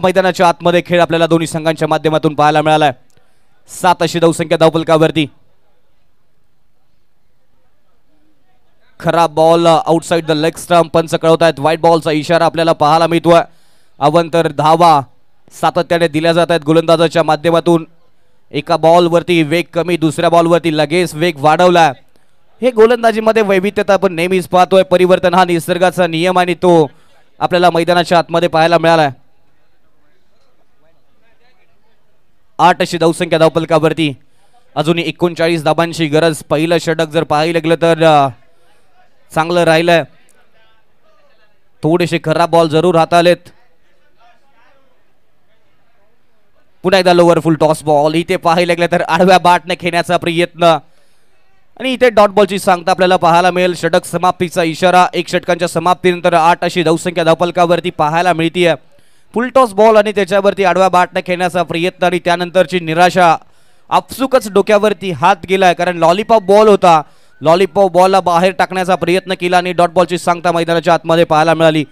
मैदानाच्या आतमध्ये खेळ आपल्याला दोन्ही संघांच्या माध्यमातून पाहायला मिळालाय. 7 अशी धावसंख्या धावफलकावरती. खराब ball outside the leg stump. पंच कळवतायत व्हाईट बॉलचा इशारा आपल्याला पाहायला मिळतोय. अवंतर धावा सातत्याने दिल्या जात आहेत गोलंदाजाच्या माध्यमातून. एका बॉलवरती वेग कमी, दुसऱ्या बॉलवरती लगेच वेग वाढवला. हे गोलंदाजीमध्ये वैविध्यता आपण नेहमीच पाहतोय. परिवर्तन हा निसर्गाचा नियम आणि तो आपल्याला मैदानाच्या आतमध्ये पाहायला मिळालाय. 8 अशी धावसंख्या धावफलकावरती. अजूनही 39 धाबांची गरज. पहिलं षटक जर पाहायला गेलं तर चांगलं राहिलंय. थोडेसे खराब बॉल जरूर हात आलेत. पुन्हा एकदा लोअर फुल टॉस बॉल. इथे पाहायला गेलं तर आडव्या बाटने खेळण्याचा प्रयत्न आणि इथे डॉट बॉलची सांगता आपल्याला पाहायला मिळेल. षटक समाप्तीचा इशारा. 1 षटकांच्या समाप्तीनंतर 8 अशी धावसंख्या धावफलकावरती पाहायला मिळतीये. फुल टॉस बॉल आणि त्याच्यावरती आडव्या बाटने खेळण्याचा प्रयत्न आणि त्यानंतरची निराशा. आपसुकच डोक्यावरती हात गेलाय कारण लॉलीपॉप बॉल होता. लॉलीपॉप बॉलला बाहेर टाकण्याचा प्रयत्न केला आणि डॉट बॉलची सांगता मैदानाच्या आतमध्ये पाहायला मिळाली.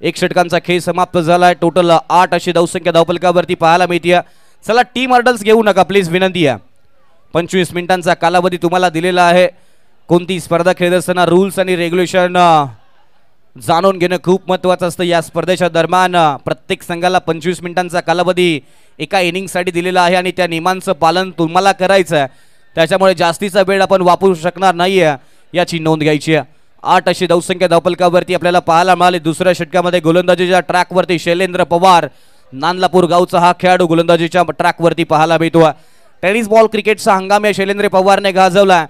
1 षटकांचा खेळ समाप्त झालाय. टोटल 8 अशी धावसंख्या धावफलकावरती पाहायला मिळतीये. चला टीम हर्डल्स घेऊ नका प्लीज, विनंती आहे. 25 मिनिटांचा कालावधी तुम्हाला दिलेला आहे. कोणती स्पर्धा खेळत असताना रूल्स आणि रेग्युलेशन जाणून घेणं खूप महत्त्वाचं असतं. या स्पर्धेच्या दरम्यान प्रत्येक संघाला 25 मिनिटांचा कालावधी एका इनिंगसाठी दिलेला आहे आणि त्या नियमांचं पालन तुम्हाला करायचं आहे. त्याच्यामुळे जास्तीचा वेळ आपण वापरू शकणार नाहीये, याची नोंद घ्यायची आहे. 8 अशी धावसंख्या धावफलकावरती आपल्याला पाहायला मिळाली. दुसऱ्या षटकामध्ये गोलंदाजीच्या ट्रॅकवरती शैलेंद्र पवार, नानलापूर गावचा हा खेळाडू गोलंदाजीच्या ट्रॅकवरती पाहायला मिळतो. टेनिस बॉल क्रिकेटचा हंगाम या शैलेंद्र पवारने गाजवला.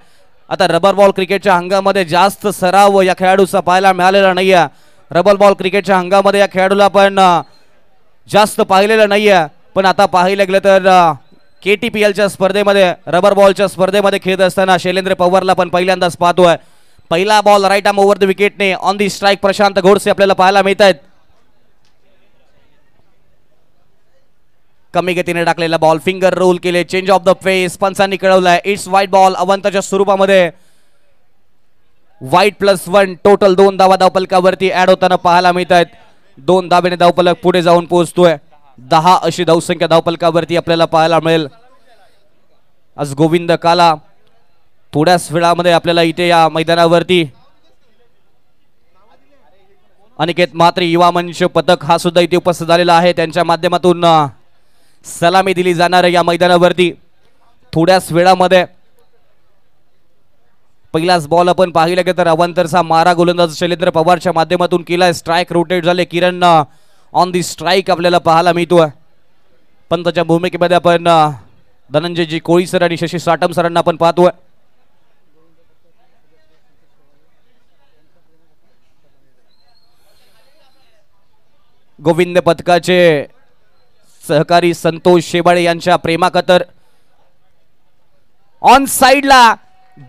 आता रबर बॉल क्रिकेटच्या हंगामध्ये जास्त सराव या खेळाडूचा पाहायला मिळालेला नाहीये. रबर बॉल क्रिकेटच्या हंगामध्ये या खेळाडूला पण जास्त पाहिलेलं नाहीये. पण आता पाहिलं गेलं तर KTPLच्या स्पर्धेमध्ये रबर बॉलच्या स्पर्धेमध्ये खेळत असताना शैलेंद्र पवारला पण पहिल्यांदाच पाहतोय. पहिला ball right arm over the विकेटने on the strike Prashant Godse आपल्याला पाहायला मिळत आहेत. कमी गतीने टाकलेला बॉल, फिंगर रोल केले, चेंज ऑफ द फेस, पंचांनी कळवलाय. It's wide ball. अवंताच्या स्वरूपामध्ये वाईट +1. टोटल 2 धावा धावफलकावरती ऍड होताना पाहायला मिळत आहेत. 2 धाब्याने धावफलक पुढे जाऊन पोहोचतोय. 10 अशी धावसंख्या धावफलकावरती आपल्याला पाहायला मिळेल. आज गोविंद काला थोड्याच वेळामध्ये आपल्याला इथे या मैदानावरती अनिकेत म्हात्रे युवा मंच पथक हा सुद्धा इथे उपस्थित झालेला आहे. त्यांच्या माध्यमातून सलामी दिली जाणार या मैदानावरती थोड्याच वेळामध्ये. पहिलाच बॉल आपण पाहिला गेलं तर अवंतरचा मारा गोलंदाज शैलेंद्र पवारच्या माध्यमातून केलाय. स्ट्राईक रोटेट झाले. किरण ऑन दी स्ट्राईक आपल्याला पाहायला मिळतोय. पंतच्या भूमिकेमध्ये आपण धनंजयजी कोळी सर आणि शशी साटम सरांना आपण पाहतोय. गोविंद पथकाचे सहकारी संतोष शेबाळे यांच्या प्रेमाकतर ऑन साइडला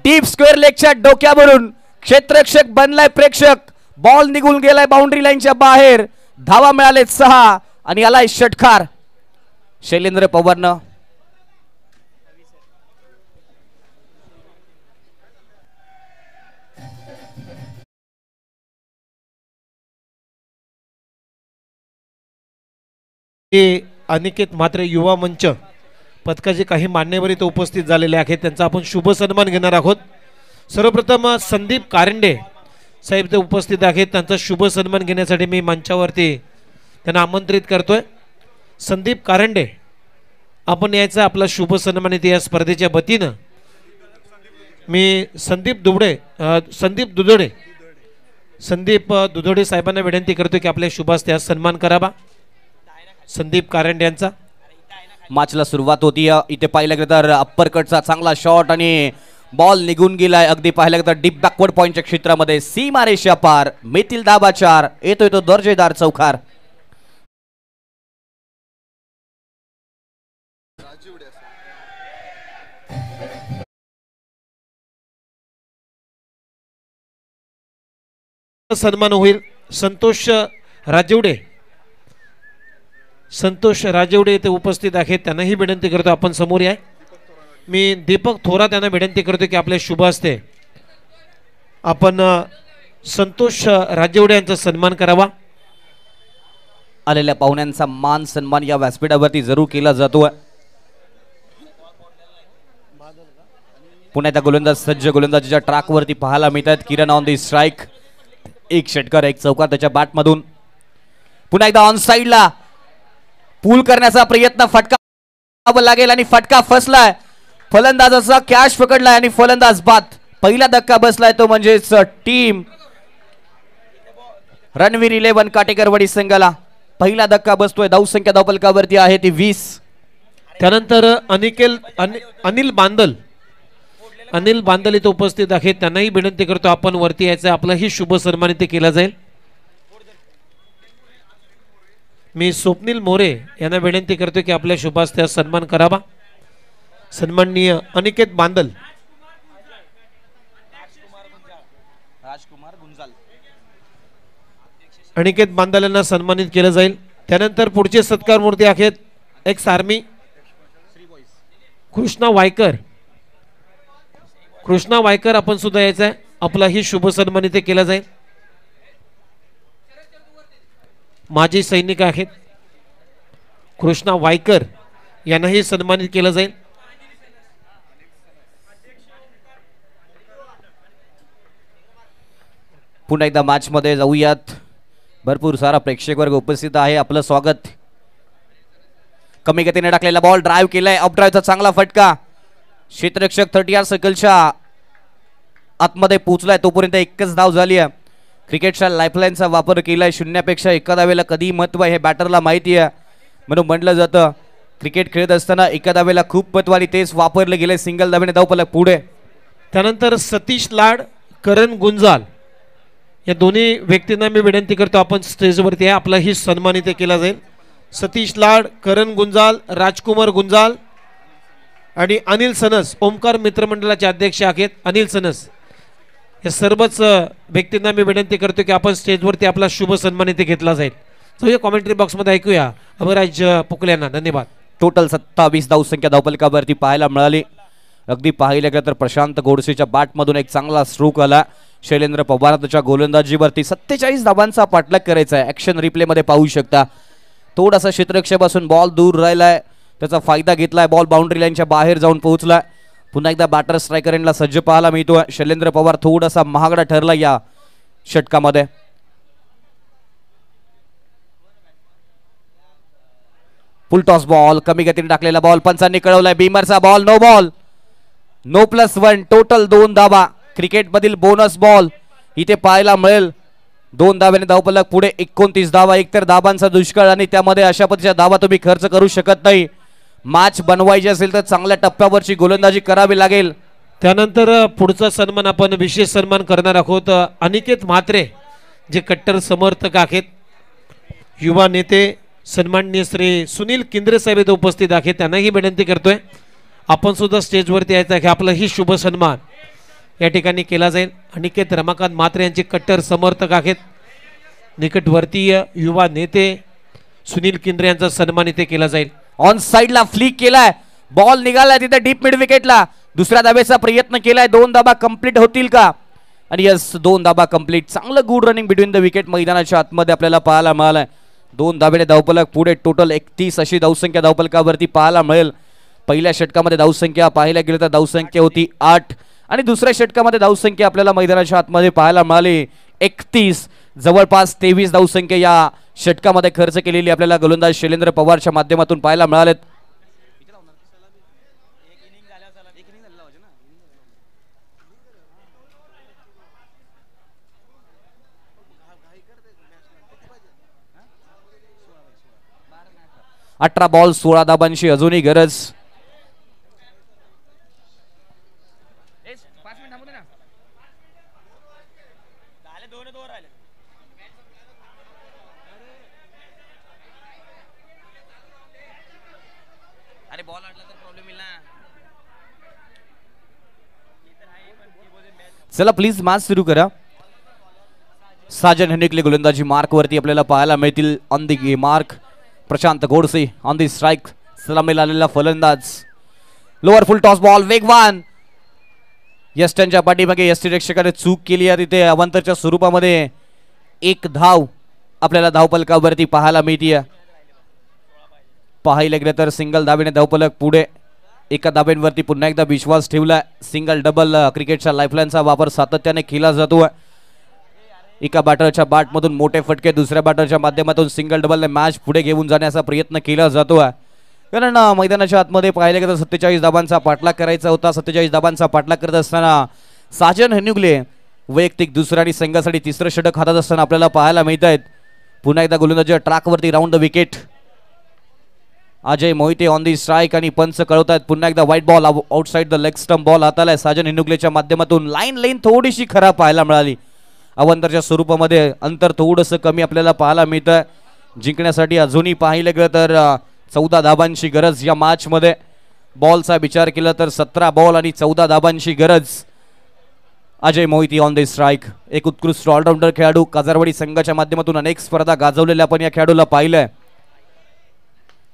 डीप स्क्वेअर लेगच्या डोक्यावरून क्षेत्ररक्षक बनलाय प्रेक्षक. बॉल निघून गेलाय बाउंड्री लाईनच्या बाहेर. धावा मिळाले 6 आणि आलाय षटकार शैलेंद्र पवारनं.
अनिकेत म्हात्रे युवा मंच पथकाचे काही मान्यवर इथे उपस्थित झालेले आहेत. त्यांचा आपण शुभ सन्मान घेणार आहोत. सर्वप्रथम संदीप कारंडे साहेब ते उपस्थित आहेत. त्यांचा शुभ सन्मान घेण्यासाठी मी मंचावरती त्यांना आमंत्रित करतोय. संदीप कारंडे आपण यायचं आपला शुभ सन्मान इथे या स्पर्धेच्या वतीनं. मी संदीप दुधोडे साहेबांना विनंती करतो की आपल्या शुभास्ते सन्मान करावा. संदीप कारंडे यांचा
मॅचला सुरुवात होती. इथे पाहिलं गेलं तर अप्पर कटचा चांगला शॉट आणि बॉल निघून गेलाय. अगदी पाहिलं गेलं तर डीप बॅकवर्ड पॉइंटच्या क्षेत्रामध्ये सीमारेषा पार. मितील दाबा 4. येतोय तो दर्जेदार चौकार.
सन्मान होईल. संतोष राजेवडे येथे उपस्थित आहेत. त्यांनाही विनंती करतो आपण समोर या. मी दीपक थोरात यांना विनंती करतो की आपल्या शुभ हस्ते आपण संतोष राजेवडे यांचा सन्मान करावा.
आलेल्या पाहुण्यांचा मान सन्मान या व्यासपीठावरती जरूर केला जातो. पुण्याच्या गोलंदाज सज्ज गोलंदाजीच्या ट्रॅकवरती पाहायला मिळतात. किरण ऑन दी स्ट्राईक. 1 षटकार 1 चौकार त्याच्या बॅटमधून. पुन्हा एकदा ऑन साइडला पूल करण्याचा प्रयत्न. फटका लागेल आणि फटका फसलाय. फलंदाजाचा कॅच पकडलाय आणि फलंदाज बाद. पहिला धक्का बसलाय तो म्हणजेच टीम रणवीर 11 काटेकरवाडी संघाला पहिला धक्का बसतोय. धावसंख्या धावफलकावरती आहे ती 20.
त्यानंतर अनिल बांदल इथे उपस्थित आहेत, त्यांनाही विनंती करतो आपण वरती यायचं, आपलाही शुभ सन्मान इथे केला जाईल. मी स्वप्नील मोरे यांना विनंती करतो की आपल्या शुभास्त्यास सन्मान करावा. सन्माननीय अनिकेत बांदल, अनिकेत बांदल यांना सन्मानित केलं जाईल. त्यानंतर पुढचे सत्कार मूर्ती आहेत एक्स आर्मी कृष्णा वायकर आपण सुद्धा यायचं आहे, आपलाही शुभ सन्मान इथे केला जाईल. माजी सैनिक आहेत कृष्णा वायकर यांनाही सन्मानित केलं जाईल.
पुन्हा एकदा मॅच मध्ये जाऊयात. भरपूर सारा प्रेक्षक वर्ग उपस्थित आहे, आपलं स्वागत. कमी गतीने टाकलेला बॉल ड्राईव्ह केलाय, अप ड्राईव्हचा चांगला फटका, क्षेत्ररक्षक 30 सर्कलच्या आतमध्ये पोहोचलाय, तोपर्यंत एकच धाव झाली आहे. क्रिकेटच्या लाईफलाईनचा वापर केलाय, 0पेक्षा 1 धावेला कधी महत्व आहे हे बॅटरला माहिती आहे, म्हणून म्हटलं जातं क्रिकेट खेळत असताना 1 धावेला खूप महत्व आणि तेच वापरले गेले. सिंगल धावेने धावफलक पुढे.
त्यानंतर सतीश लाड, करण गुंजाल या दोन्ही व्यक्तींना मी विनंती करतो आपण स्टेजवरती आहे, आपलाही सन्मान इथे केला जाईल. सतीश लाड, करण गुंजाल, राजकुमार गुंजाल आणि अनिल सनस, ओमकार मित्रमंडळाचे अध्यक्ष आहेत अनिल सनस, या सर्वच व्यक्तींना मी विनंती करतो की आपण स्टेजवरती आपला शुभ सन्मान इथे घेतला जाईल. सो कॉमेंट्री बॉक्समध्ये ऐकूया अभयराज पुकले यांना. धन्यवाद.
टोटल 27 धावसंख्या धावफलकावरती पाहायला मिळाली. अगदी पाहिलं गेलं तर प्रशांत गोडसेच्या बॅटमधून एक चांगला स्ट्रोक आला. शैलेंद्र पवारच्या गोलंदाजीवरती 47 धावांचा पाठलाग करायचा आहे. ऍक्शन रिप्लेमध्ये पाहू शकता थोडासा क्षेत्ररक्षकापासून बॉल दूर राहिलाय, त्याचा फायदा घेतलाय, बॉल बाउंड्री लाईनच्या बाहेर जाऊन पोहोचलाय. पुन्हा एकदा बॅटर स्ट्रायकर यांना सज्ज पाहायला मिळतोय. शैलेंद्र पवार थोडासा महागडा ठरला या षटकामध्ये. फुल टॉस बॉल, कमी गतीने टाकलेला बॉल, पंचांनी कळवलाय बीमरचा ball, no ball, no +1, total 2 धावा. क्रिकेटमधील बोनस बॉल इथे पाहायला मिळेल. 2 धाव्याने धावफलक पुढे. 29 धावा, एकतर धावांचा दुष्काळ आणि त्यामध्ये अशा पद्धतीच्या धावा तुम्ही खर्च करू शकत नाही. मॅच बनवायची असेल तर चांगल्या टप्प्यावरची गोलंदाजी करावी लागेल.
त्यानंतर पुढचा सन्मान आपण विशेष सन्मान करणार आहोत अनिकेत म्हात्रे, जे कट्टर समर्थक आहेत, युवा नेते सन्माननीय श्री सुनील किंद्रे साहेब इथे उपस्थित आहेत, त्यांनाही विनंती करतोय आपण सुद्धा स्टेजवरती यायचं आहे, आपलाही शुभ सन्मान या ठिकाणी केला जाईल. अनिकेत रमाकांत म्हात्रे यांचे कट्टर समर्थक आहेत, निकटवर्तीय युवा नेते सुनील किंद्रे यांचा सन्मान इथे केला जाईल.
ऑन साइडला फ्लिक केलाय, बॉल निघालाय तिथे डीप मिड विकेटला. दुसऱ्या धाब्याचा प्रयत्न केलाय, 2 धाबा कंप्लीट होतील का? आणि यस, 2 धाबा कंप्लीट. चांगलं good running between the wicket मैदानाच्या आतमध्ये आपल्याला पाहायला मिळालाय. 2 धाब्याने धावफलक पुढे. टोटल 31 अशी धावसंख्या धावफलकावरती पाहायला मिळेल. पहिल्या षटकामध्ये धावसंख्या पाहायला गेलं तर धावसंख्या होती 8 आणि दुसऱ्या षटकामध्ये धावसंख्या आपल्याला मैदानाच्या आतमध्ये पाहायला मिळाली 31. जवळपास 23 धावसंख्या या षटकामध्ये खर्च केलेली आपल्याला गोलंदाज शैलेंद्र पवारच्या माध्यमातून पाहायला मिळालेत. अठरा बॉल 16 धाबांची अजूनही गरज. चला प्लीज मॅच सुरू करा. साजन हेनिकले गोलंदाजी मार्क वरती आपल्याला पाहायला मिळतील. On the mark Prashant Godse, on the strike सलामीला आलेला फलंदाज. लोअर फुल टॉस बॉल वेगवान. यस्टनच्या पाठीमागे यष्टी रक्षकाने चूक केली आहे तिथे अवंतरच्या स्वरूपामध्ये 1 धाव आपल्याला धावफलकावरती पाहायला मिळते. पाहायला गेलं तर सिंगल धावेने धावफलक पुढे. 1 धाब्यांवरती पुन्हा एकदा विश्वास ठेवला. सिंगल डबल क्रिकेटच्या लाईफलाईनचा वापर सातत्याने केला जातो. एका बॅटरच्या बॅटमधून मोठे फटके, दुसऱ्या बॅटरच्या माध्यमातून सिंगल डबलने मॅच पुढे घेऊन जाण्याचा प्रयत्न केला जातो. कारण मैदानाच्या आतमध्ये पाहायला गेलं तर 47 धाबांचा पाठलाग करायचा होता. 47 धाबांचा पाठलाग करत असताना साजन हेनुगले वैयक्तिक दुसऱ्या आणि संघासाठी 3रं षटक हातात असताना आपल्याला पाहायला मिळत आहेत. पुन्हा एकदा गोलंदाजी ट्रॅकवरती round the wicket. Ajay Mohite on the strike आणि पंच कळवतात पुन्हा एकदा wide ball outside the leg stump ball हाताला साजन हिनुगलेच्या माध्यमातून लाईन थोडीशी खराब पाहायला मिळाली. अवंतरच्या स्वरूपामध्ये अंतर थोडंसं कमी आपल्याला पाहायला मिळतं. जिंकण्यासाठी अजूनही पाहिलं गेलं तर 14 धाबांची गरज या मॅच मध्ये. बॉलचा विचार केला तर 17 बॉल आणि 14 धाबांची गरज. Ajay Mohite on the strike एक उत्कृष्ट ऑलराऊंडर खेळाडू. काजारवाडी संघाच्या माध्यमातून अनेक स्पर्धा गाजवलेल्या आपण या खेळाडूला पाहिलंय.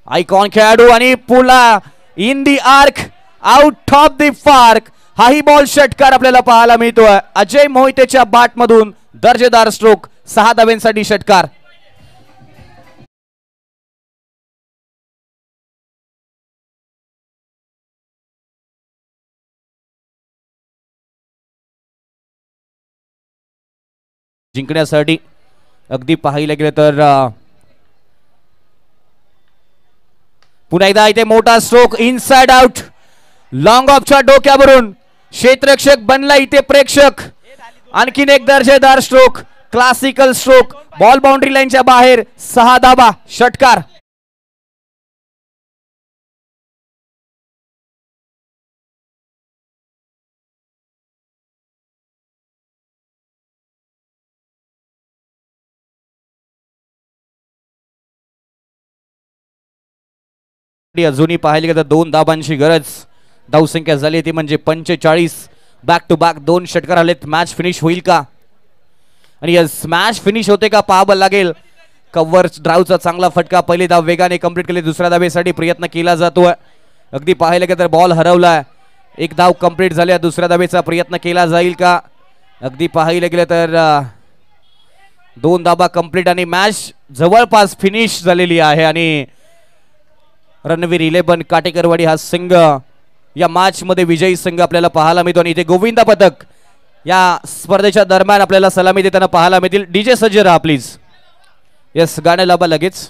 आयकॉन खेळाडू आणि पुला in the arc out of the park. हाही बॉल षटकार आपल्याला पाहायला मिळतोय. अजय मोहितेच्या बॅट मधून दर्जेदार स्ट्रोक. 6 धाब्यांसाठी षटकार. जिंकण्यासाठी अगदी पाहिलं गेलं तर पुन्हा एकदा इथे मोठा स्ट्रोक इनसाइड आउट. लॉंग ऑफच्या डोक्यावरून क्षेत्ररक्षक बनला इथे प्रेक्षक. आणखीन एक दर्जेदार stroke classical stroke. Ball boundary लाईनच्या बाहेर. 6 धाबा षटकार. अजूनही पाहिले गेलं तर 2 धाबांची गरज. धावसंख्या झाली ती म्हणजे 45. बॅक टू बॅक 2 षटकार आलेत. मॅच फिनिश होईल का आणि मॅच फिनिश होते का पाहावं लागेल. कव्हर ड्राईव्हचा चांगला फटका. पहिली धाव वेगाने कंप्लीट केली. दुसऱ्या धावेसाठी प्रयत्न केला जातोय. अगदी पाहिलं गेलं तर बॉल हरवलाय. 1 धाव कंप्लीट झाली. दुसऱ्या धावेचा प्रयत्न केला जाईल का. अगदी पाहिलं गेलं तर 2 धाबा कंप्लीट आणि मॅच जवळपास फिनिश झालेली आहे. आणि रणवीर 11 काटेकरवाडी हा संघ या मॅच मध्ये विजयी संघ आपल्याला पाहायला मिळतो. आणि इथे गोविंदा पथक या स्पर्धेच्या दरम्यान आपल्याला सलामी देताना पाहायला मिळतील. डीजे सज्ज राहा प्लीज. यस गाणं लावा लगेच.